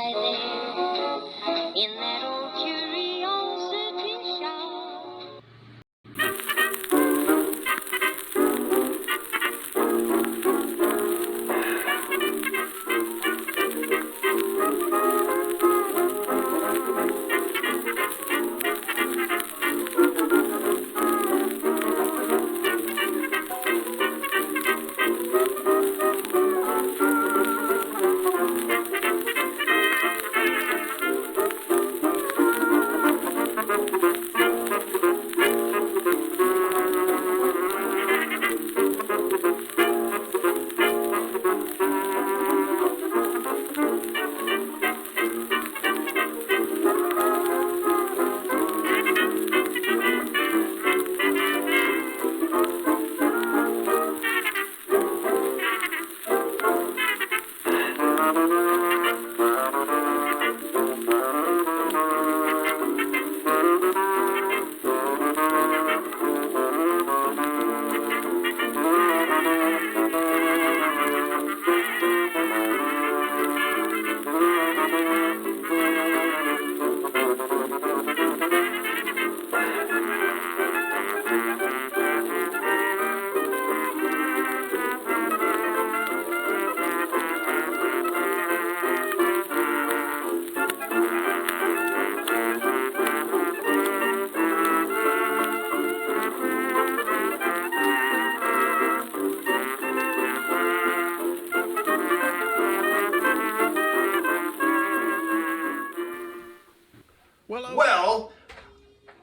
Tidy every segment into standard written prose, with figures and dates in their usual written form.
right there in that old curiosity shop. Well,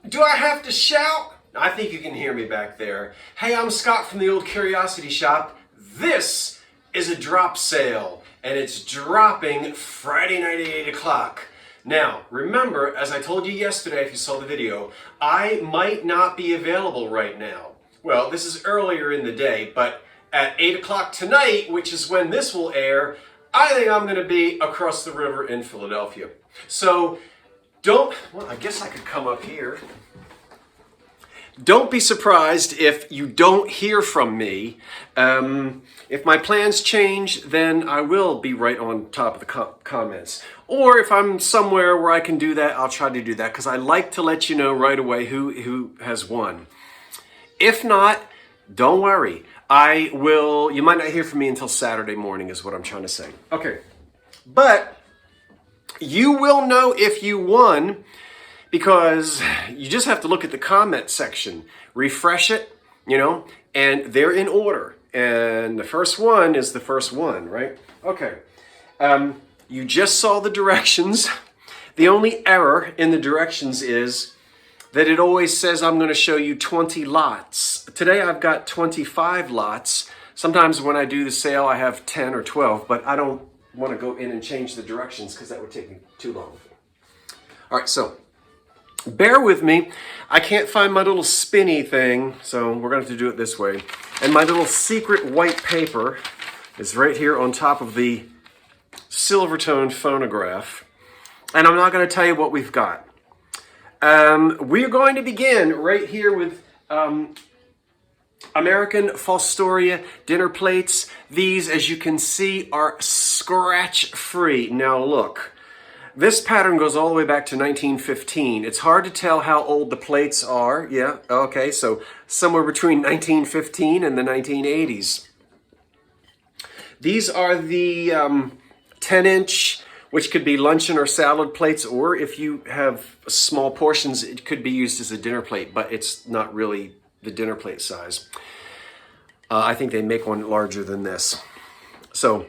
do I have to shout? I think you can hear me back there. Hey, I'm Scott from the Old Curiosity Shop. This is a drop sale, and it's dropping Friday night at 8 o'clock. Now, remember, as I told you yesterday, if you saw the video, I might not be available right now. Well, this is earlier in the day, but at 8 o'clock tonight, which is when this will air, I think I'm going to be across the river in Philadelphia. So, well, I guess I could come up here. Don't be surprised if you don't hear from me. If my plans change, then I will be right on top of the comments. Or if I'm somewhere where I can do that, I'll try to do that, because I like to let you know right away who has won. If not, don't worry. You might not hear from me until Saturday morning is what I'm trying to say. Okay, but you will know if you won because you just have to look at the comment section, refresh it, and they're in order. And the first one is the first one, right? Okay. You just saw the directions. The only error in the directions is that it always says I'm going to show you 20 lots. Today I've got 25 lots. Sometimes when I do the sale, I have 10 or 12, but I don't want to go in and change the directions because that would take me too long. All right, so bear with me. I can't find my little spinny thing, so we're going to have to do it this way. And my little secret white paper is right here on top of the Silvertone phonograph. And I'm not going to tell you what we've got. We're going to begin right here with American Fostoria dinner plates. These, as you can see, are scratch-free. Now look, this pattern goes all the way back to 1915. It's hard to tell how old the plates are. Yeah, okay, so somewhere between 1915 and the 1980s. These are the 10-inch, which could be luncheon or salad plates, or if you have small portions, it could be used as a dinner plate, but it's not really the dinner plate size. I think they make one larger than this. So,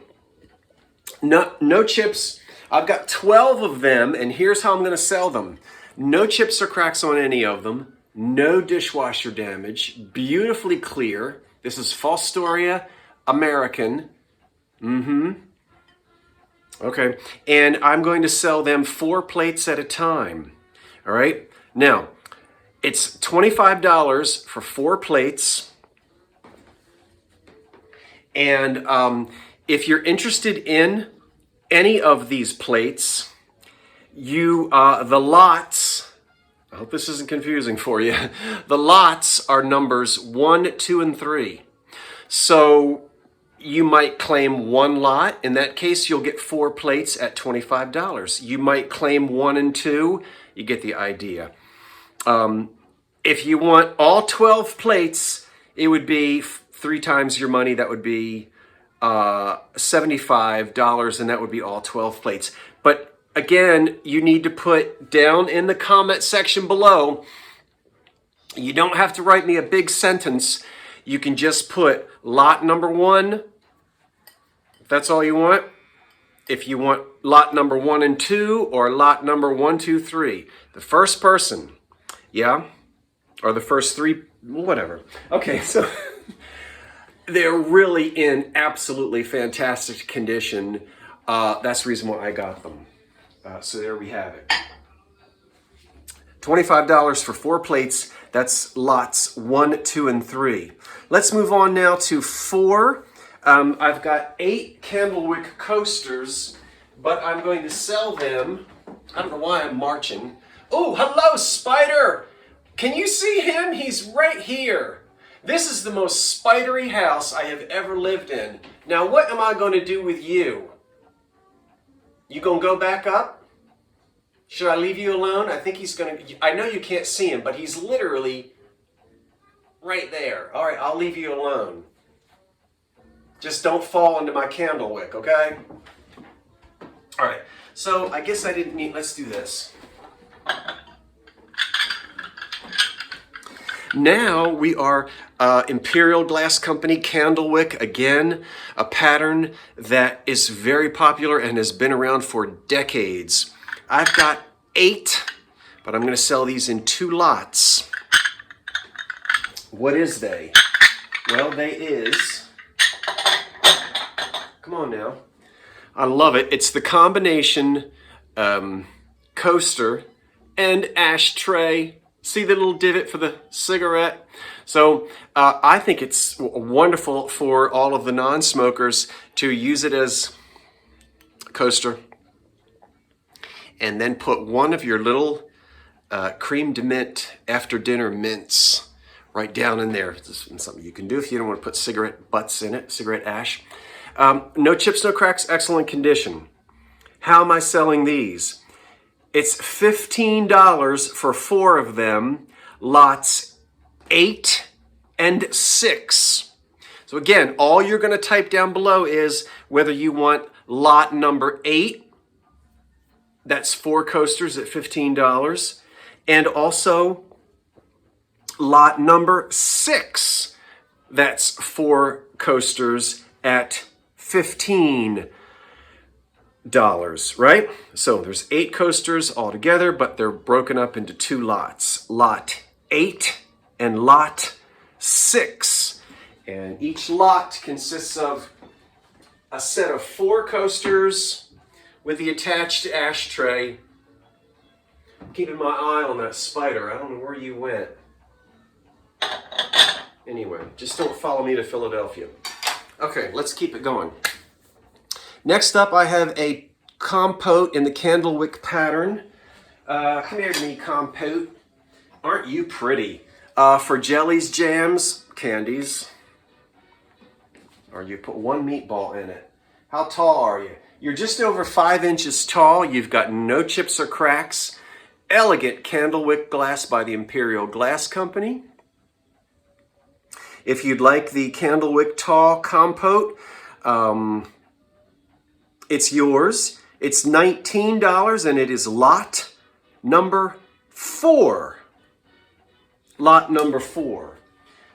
no chips. I've got 12 of them, and here's how I'm going to sell them. No chips or cracks on any of them. No dishwasher damage. Beautifully clear. This is Fostoria American. Okay, and I'm going to sell them 4 plates at a time. All right, now it's $25 for 4 plates. And if you're interested in any of these plates, the lots, I hope this isn't confusing for you, the lots are numbers 1, 2, and 3. So You might claim one lot. In that case, you'll get 4 plates at $25. You might claim 1 and 2. You get the idea. If you want all 12 plates, it would be 3 times your money. That would be $75, and that would be all 12 plates. But again, you need to put down in the comment section below. You don't have to write me a big sentence. You can just put lot number 1. If that's all you want. If you want lot number 1 and 2 or lot number 1, 2, 3. The first person, yeah? Or the first 3, whatever. Okay, so they're really in absolutely fantastic condition. That's the reason why I got them. So there we have it. $25 for 4 plates. That's lots 1, 2, and 3. Let's move on now to 4. I've got 8 Candlewick coasters, but I'm going to sell them. I don't know why I'm marching. Oh, hello, Spider! Can you see him? He's right here. This is the most spidery house I have ever lived in. Now, what am I going to do with you? You gonna go back up? Should I leave you alone? I think he's gonna, I know you can't see him, but he's literally right there. All right, I'll leave you alone. Just don't fall into my Candlewick, okay? All right, so I guess I didn't need, let's do this. Now we are Imperial Glass Company Candlewick, again, a pattern that is very popular and has been around for decades. I've got 8, but I'm going to sell these in 2 lots. What is they? Well, they is, come on now, I love it. It's the combination coaster and ashtray. See the little divot for the cigarette? So I think it's wonderful for all of the non-smokers to use it as a coaster and then put one of your little cream de mint after dinner mints right down in there. This is something you can do if you don't want to put cigarette butts in it, cigarette ash. No chips, no cracks, excellent condition. How am I selling these? It's $15 for 4 of them, lots 8 and 6. So again, all you're going to type down below is whether you want lot number 8, that's 4 coasters at $15, and also lot number 6, that's 4 coasters at $15. Right? So there's 8 coasters altogether, but they're broken up into 2 lots. Lot 8 and lot 6. And each lot consists of a set of 4 coasters with the attached ashtray. Keeping my eye on that spider. I don't know where you went. Anyway, just don't follow me to Philadelphia. Okay, let's keep it going. Next up, I have a compote in the Candlewick pattern. Come here to me, compote. Aren't you pretty? For jellies, jams, candies. Or you put 1 meatball in it. How tall are you? You're just over 5 inches tall. You've got no chips or cracks. Elegant Candlewick glass by the Imperial Glass Company. If you'd like the Candlewick tall compote, it's yours. It's $19 and it is lot number 4. Lot number 4.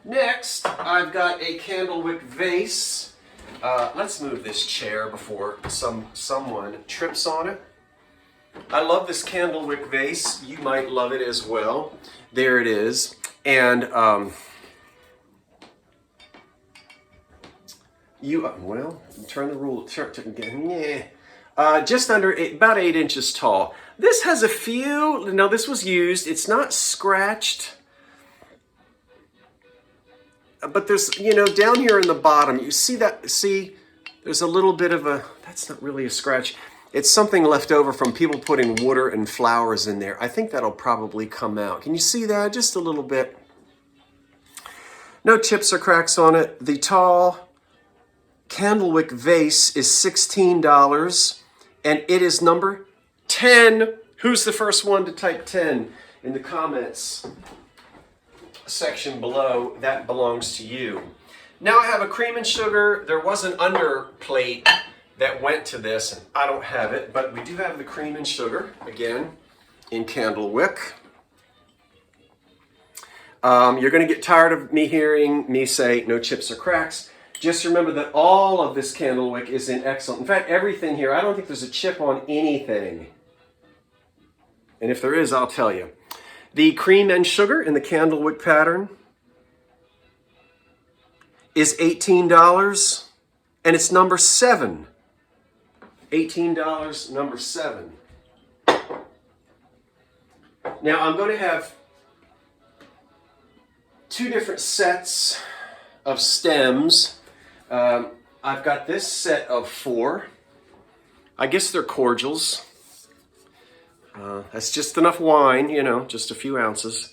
Next, I've got a Candlewick vase. Let's move this chair before someone trips on it. I love this Candlewick vase. You might love it as well. There it is. And turn the rule. Just under about 8 inches tall. This has a few. Now this was used. It's not scratched, but there's down here in the bottom. You see that? See, there's a little bit of a. That's not really a scratch. It's something left over from people putting water and flowers in there. I think that'll probably come out. Can you see that? Just a little bit. No chips or cracks on it. The tall Candlewick vase is $16, and it is number 10. Who's the first one to type 10 in the comments section below? That belongs to you. Now I have a cream and sugar. There was an underplate that went to this, and I don't have it, but we do have the cream and sugar, again, in Candlewick. You're going to get tired of me hearing me say no chips or cracks. Just remember that all of this Candlewick is in excellent. In fact, everything here, I don't think there's a chip on anything. And if there is, I'll tell you. The cream and sugar in the Candlewick pattern is $18, and it's number 7. $18, number 7. Now, I'm going to have 2 different sets of stems. I've got this set of 4. I guess they're cordials. That's just enough wine, you know, just a few ounces.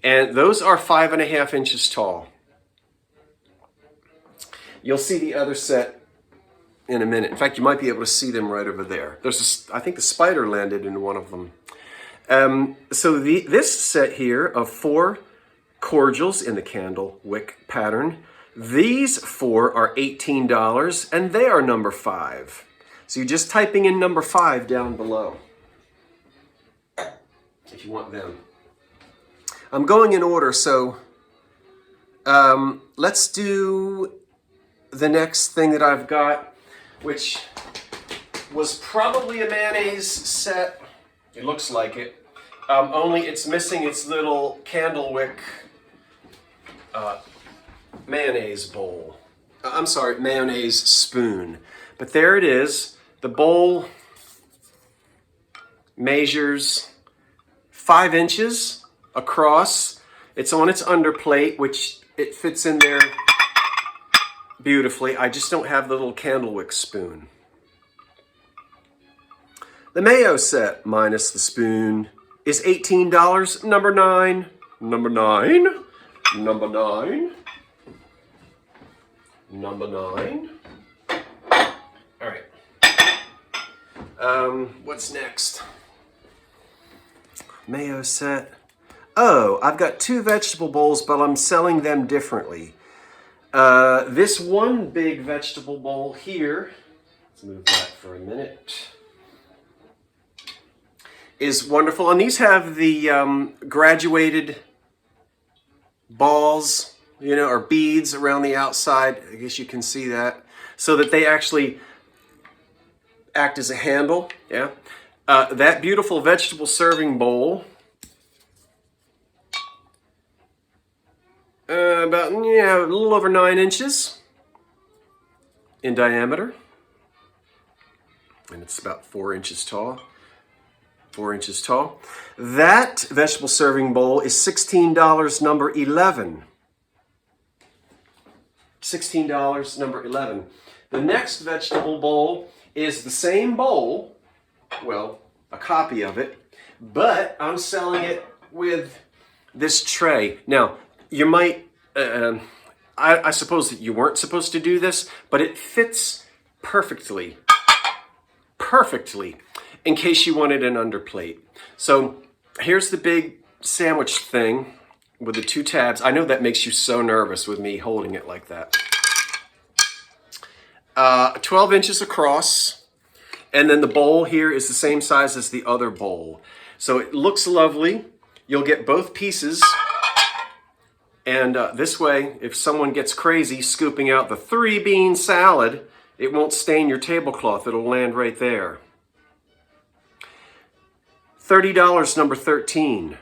And those are 5.5 inches tall. You'll see the other set in a minute. In fact, you might be able to see them right over there. I think the spider landed in one of them. So this set here of 4 cordials in the Candlewick pattern, these 4 are $18, and they are number 5. So you're just typing in number 5 down below if you want them. I'm going in order, so let's do the next thing that I've got, which was probably a mayonnaise set. It looks like it. Only it's missing its little Candlewick mayonnaise bowl. I'm sorry, mayonnaise spoon. But there it is. The bowl measures 5 inches across. It's on its underplate, which it fits in there beautifully. I just don't have the little Candlewick spoon. The mayo set minus the spoon is $18, number 9. Number 9. Number 9. Number 9. All right. What's next? Mayo set. Oh, I've got 2 vegetable bowls, but I'm selling them differently. This one big vegetable bowl here, let's move that for a minute, is wonderful. And these have the graduated balls, you know, or beads around the outside. I guess you can see that. So that they actually act as a handle. Yeah. That beautiful vegetable serving bowl, about, yeah, a little over 9 inches in diameter. And it's about 4 inches tall. 4 inches tall. That vegetable serving bowl is $16, number 11. $16, number 11. The next vegetable bowl is the same bowl, well, a copy of it, but I'm selling it with this tray. Now, you might, I suppose that you weren't supposed to do this, but it fits perfectly, in case you wanted an underplate. So here's the big sandwich thing with the 2 tabs. I know that makes you so nervous with me holding it like that. 12 inches across. And then the bowl here is the same size as the other bowl. So it looks lovely. You'll get both pieces. And this way, if someone gets crazy scooping out the 3-bean salad, it won't stain your tablecloth. It'll land right there. $30, number 13.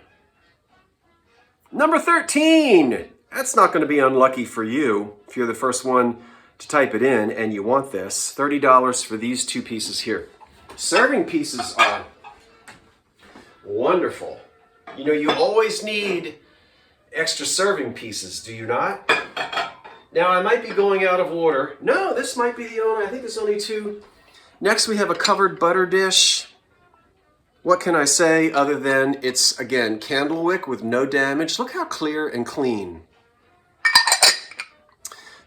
Number 13! That's not going to be unlucky for you if you're the first one to type it in and you want this. $30 for these 2 pieces here. Serving pieces are wonderful. You know, you always need extra serving pieces, do you not? Now, I might be going out of order. No, this might be the only, I think there's only 2. Next, we have a covered butter dish. What can I say other than it's, again, Candlewick with no damage. Look how clear and clean.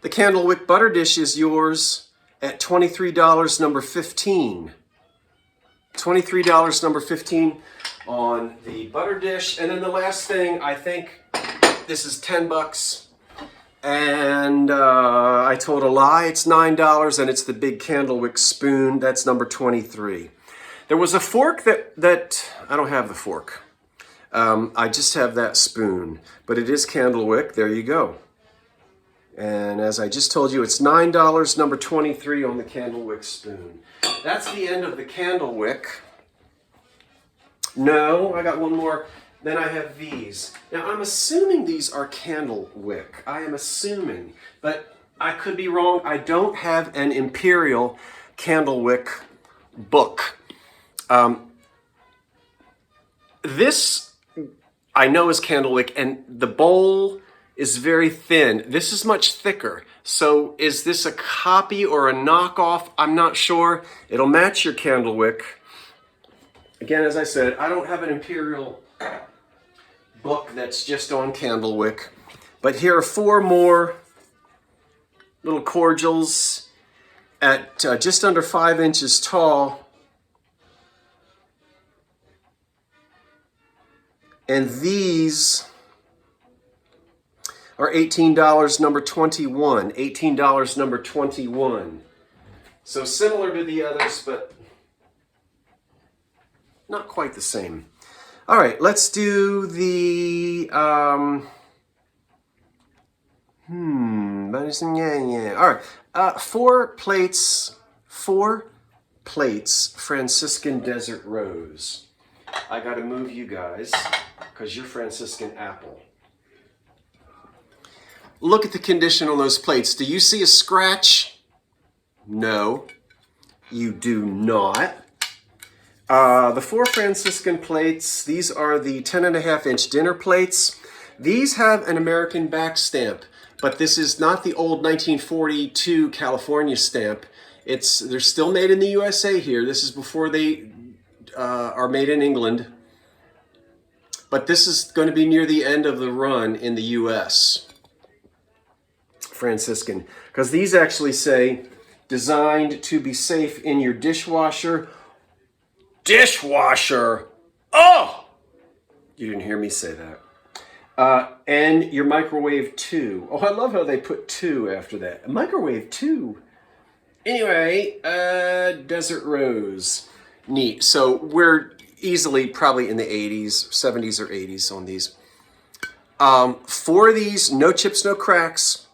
The Candlewick butter dish is yours at $23, number 15. $23, number 15 on the butter dish. And then the last thing, I think this is 10 bucks. And I told a lie, it's $9, and it's the big Candlewick spoon. That's number 23. There was a fork that I don't have the fork. I just have that spoon, but it is Candlewick. There you go. And as I just told you, it's $9, number 23 on the Candlewick spoon. That's the end of the Candlewick. No, I got one more. Then I have these. Now, I'm assuming these are Candlewick. I am assuming, but I could be wrong. I don't have an Imperial Candlewick book. This I know is Candlewick, and the bowl is very thin. This is much thicker. So is this a copy or a knockoff? I'm not sure. It'll match your Candlewick. Again, as I said, I don't have an Imperial book that's just on Candlewick. But here are 4 more little cordials at just under 5 inches tall. And these are $18, number 21. $18, number 21. So similar to the others, but not quite the same. All right, let's do the, all right, 4 plates, Franciscan Desert Rose. I got to move you guys because you're Franciscan apple. Look at the condition on those plates. Do you see a scratch? No, you do not. The 4 Franciscan plates, these are the 10.5-inch dinner plates. These have an American back stamp, but this is not the old 1942 California stamp. They're still made in the USA here. This is before they are made in England. But this is going to be near the end of the run in the US. Franciscan. Because these actually say, designed to be safe in your dishwasher. Dishwasher! Oh! You didn't hear me say that. And your microwave 2. Oh, I love how they put 2 after that. Microwave 2. Anyway, Desert Rose. Neat. So we're easily probably in the 80s, 70s or 80s on these. 4 of these, no chips, no cracks.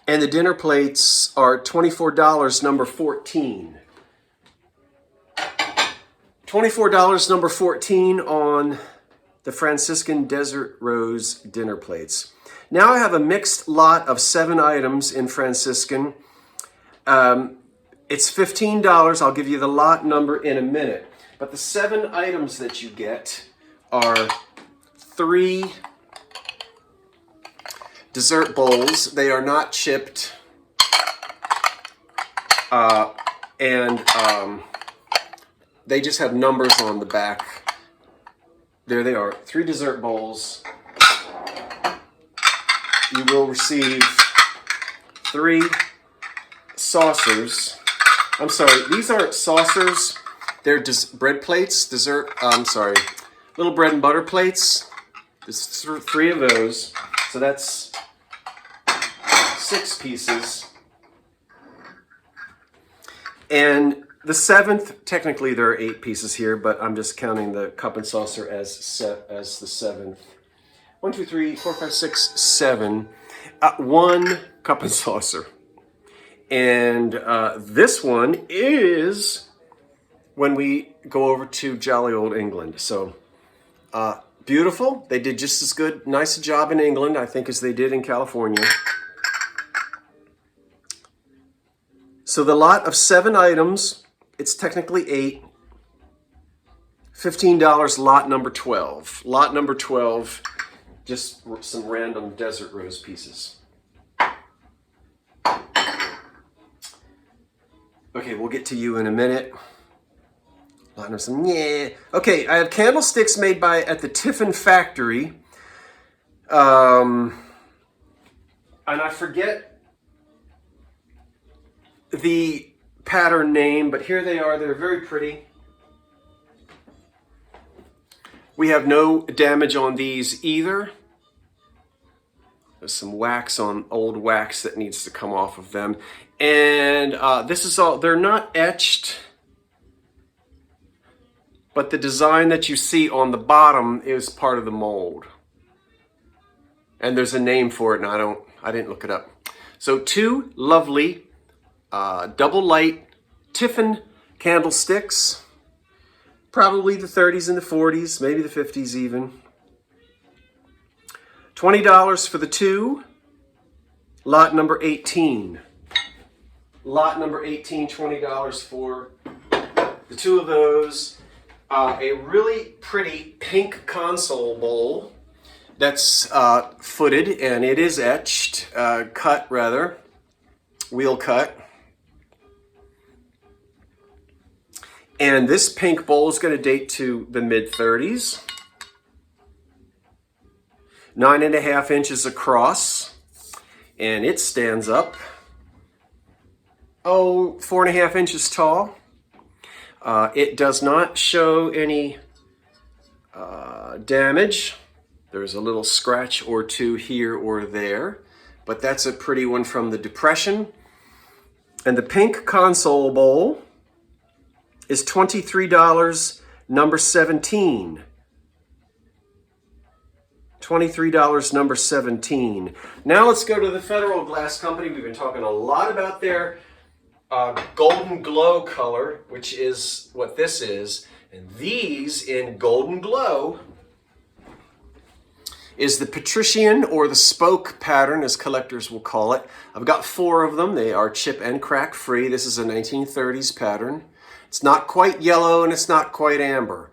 And the dinner plates are $24, number 14. $24, number 14 on the Franciscan Desert Rose dinner plates. Now I have a mixed lot of 7 items in Franciscan. It's $15. I'll give you the lot number in a minute. But the 7 items that you get are 3 dessert bowls. They are not chipped. They just have numbers on the back. There they are. 3 dessert bowls. You will receive 3 saucers. I'm sorry, these aren't saucers. They're bread plates, little bread and butter plates. There's 3 of those. So that's 6 pieces. And the 7th, technically there are 8 pieces here, but I'm just counting the cup and saucer as the 7th. 1, 2, 3, 4, 5, 6, 7. 1 cup and saucer. And this one is when we go over to jolly old England. So beautiful. They did just as nice a job in England, I think, as they did in California. So the lot of 7 items, it's technically 8. $15, lot number 12. Lot number 12, just some random Desert Rose pieces. Okay, we'll get to you in a minute. Okay, I have candlesticks made at the Tiffin factory. and I forget the pattern name, but here they are. They're very pretty. We have no damage on these either. There's some wax on old wax that needs to come off of them. And this is all, they're not etched, but the design that you see on the bottom is part of the mold. And there's a name for it, and I didn't look it up. So 2 lovely double light Tiffin candlesticks. Probably the 30s and the 40s, maybe the 50s even. $20 for the 2. Lot number 18. Lot number 18, $20 for the 2 of those. A really pretty pink console bowl that's footed, and it is etched, cut rather, wheel cut. And this pink bowl is going to date to the mid-30s. 9.5 inches across, and it stands up, 4.5 inches tall. It does not show any damage. There's a little scratch or 2 here or there, but that's a pretty one from the Depression. And the pink console bowl is $23, number 17. $23, number 17. Now let's go to the Federal Glass Company. We've been talking a lot about their golden glow color, which is what this is. And these in golden glow is the Patrician, or the spoke pattern, as collectors will call it. I've got 4 of them. They are chip and crack free. This is a 1930s pattern. It's not quite yellow and it's not quite amber.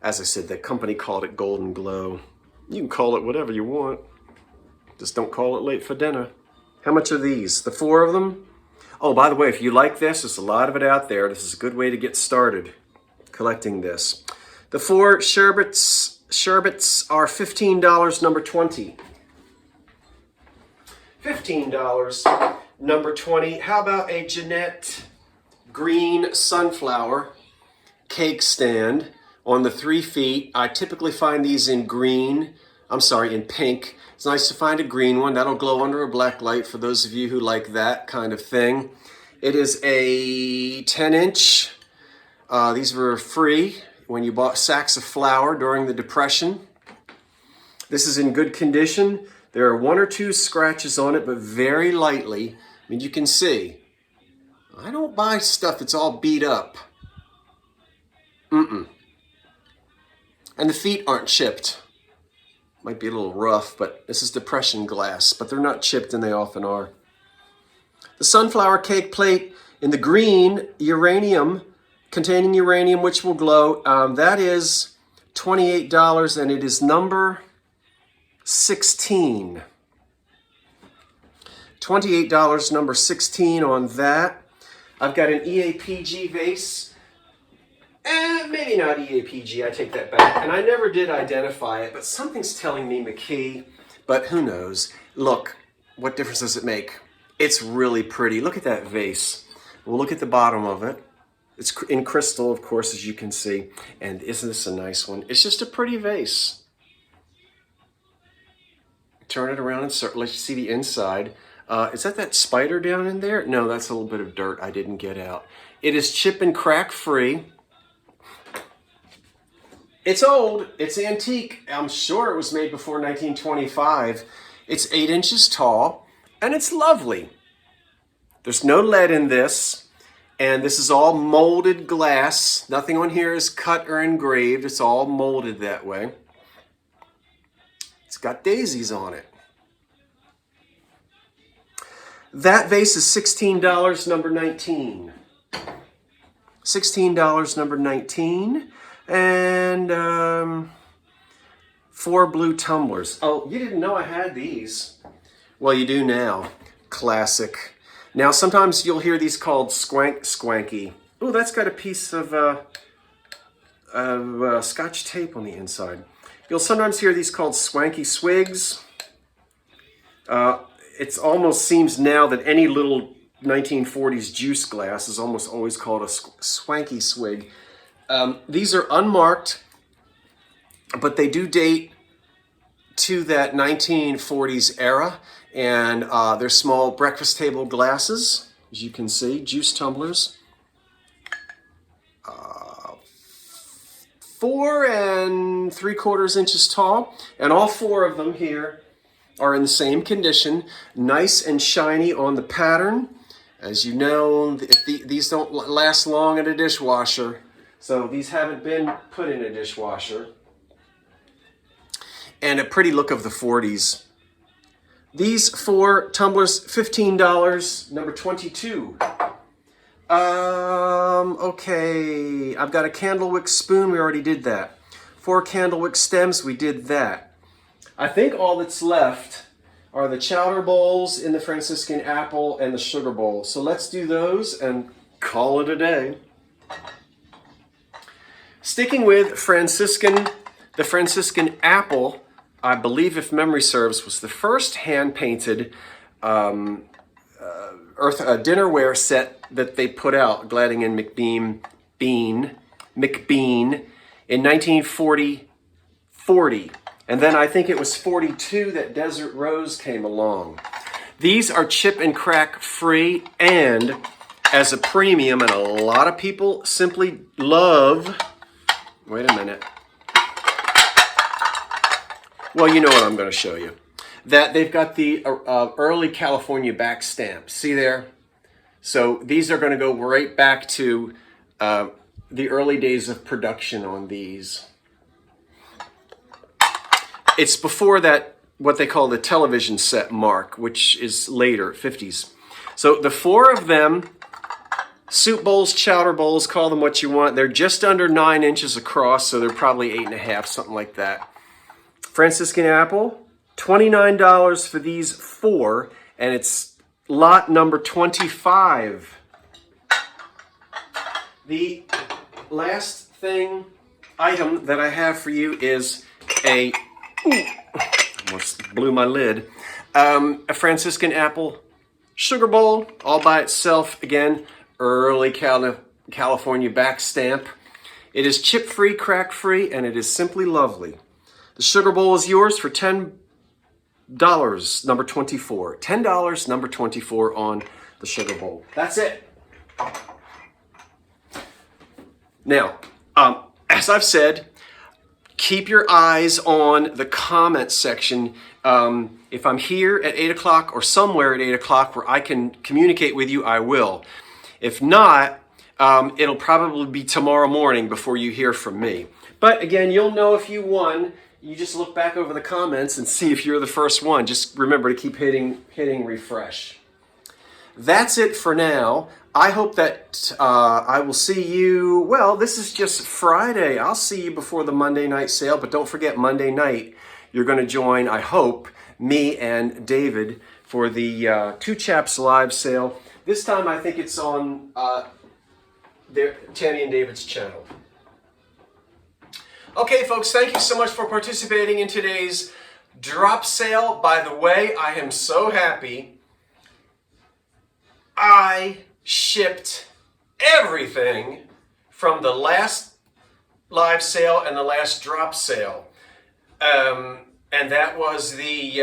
As I said, the company called it golden glow. You can call it whatever you want. Just don't call it late for dinner. How much are these? The 4 of them? Oh, by the way, if you like this, there's a lot of it out there. This is a good way to get started collecting this. The 4 sherbets are $15, number 20. $15, number 20. How about a Jeanette green sunflower cake stand on the 3 feet? I typically find these in in pink. It's nice to find a green one. That'll glow under a black light for those of you who like that kind of thing. It is a 10-inch. These were free when you bought sacks of flour during the Depression. This is in good condition. There are 1 or 2 scratches on it, but very lightly. I mean, you can see. I don't buy stuff that's all beat up. And the feet aren't chipped. Might be a little rough, but this is Depression glass, but they're not chipped, and they often are. The sunflower cake plate in the green, containing uranium, which will glow, that is $28, and it is number 16. $28, number 16 on that. I've got an EAPG vase. Maybe not EAPG, I take that back. And I never did identify it, but something's telling me McKee, but who knows. Look, what difference does it make? It's really pretty. Look at that vase. We'll look at the bottom of it. It's in crystal, of course, as you can see. And isn't this a nice one? It's just a pretty vase. Turn it around and let you see the inside. Is that spider down in there? No, that's a little bit of dirt I didn't get out. It is chip and crack free. It's old. It's antique. I'm sure it was made before 1925. It's 8 inches tall, and it's lovely. There's no lead in this, and this is all molded glass. Nothing on here is cut or engraved. It's all molded that way. It's got daisies on it. That vase is $16, number 19. $16, number 19. And 4 blue tumblers. Oh, you didn't know I had these. Well, you do now. Classic. Now, sometimes you'll hear these called swanky. Oh, that's got a piece of Scotch tape on the inside. You'll sometimes hear these called swanky swigs. it almost seems now that any little 1940s juice glass is almost always called a swanky swig. These are unmarked, but they do date to that 1940s era, and they're small breakfast table glasses, as you can see, juice tumblers. 4 3/4 inches tall, and all 4 of them here are in the same condition, nice and shiny on the pattern. As you know, these don't last long in a dishwasher, so these haven't been put in a dishwasher. And a pretty look of the 40s. These 4 tumblers, $15, number 22. Okay, I've got a Candlewick spoon, we already did that. 4 Candlewick stems, we did that. I think all that's left are the chowder bowls in the Franciscan apple and the sugar bowl. So let's do those and call it a day. Sticking with the Franciscan apple, I believe, if memory serves, was the first hand-painted dinnerware set that they put out, Gladding and McBean in 1940. And then I think it was 42 that Desert Rose came along. These are chip and crack free and as a premium, and a lot of people simply love, wait a minute. Well, you know what I'm going to show you. That they've got the early California back stamp. See there? So these are going to go right back to the early days of production on these. It's before that, what they call the television set mark, which is later, 50s. So the 4 of them, soup bowls, chowder bowls, call them what you want. They're just under 9 inches across, so they're probably 8.5, something like that. Franciscan apple, $29 for these 4, and it's lot number 25. The last item that I have for you is almost blew my lid. A Franciscan apple sugar bowl, all by itself. Again, early California back stamp. It is chip-free, crack-free, and it is simply lovely. The sugar bowl is yours for $10, number 24. $10, number 24 on the sugar bowl. That's it. Now, as I've said, keep your eyes on the comments section. If I'm here at 8 o'clock or somewhere at 8 o'clock where I can communicate with you, I will. If not, it'll probably be tomorrow morning before you hear from me. But again, you'll know if you won. You just look back over the comments and see if you're the first one. Just remember to keep hitting refresh. That's it for now. I hope that I will see you, well, this is just Friday. I'll see you before the Monday night sale, but don't forget Monday night, you're going to join, I hope, me and David for the Two Chaps live sale. This time I think it's on Tammy and David's channel. Okay, folks, thank you so much for participating in today's drop sale. By the way, I am so happy. I shipped everything from the last live sale and the last drop sale. And that was the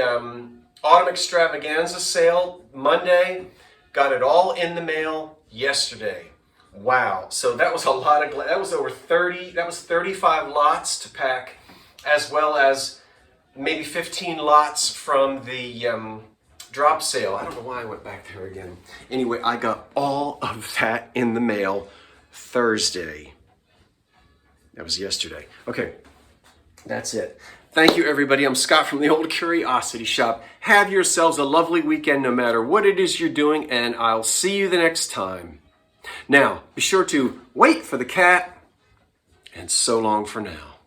Autumn Extravaganza sale Monday. Got it all in the mail yesterday. Wow. So that was a lot of, that was over 30, that was 35 lots to pack, as well as maybe 15 lots from the drop sale. I don't know why I went back there again. Anyway, I got all of that in the mail Thursday. That was yesterday. Okay, that's it. Thank you, everybody. I'm Scott from the Old Curiosity Shop. Have yourselves a lovely weekend no matter what it is you're doing, and I'll see you the next time. Now, be sure to wait for the cat, and so long for now.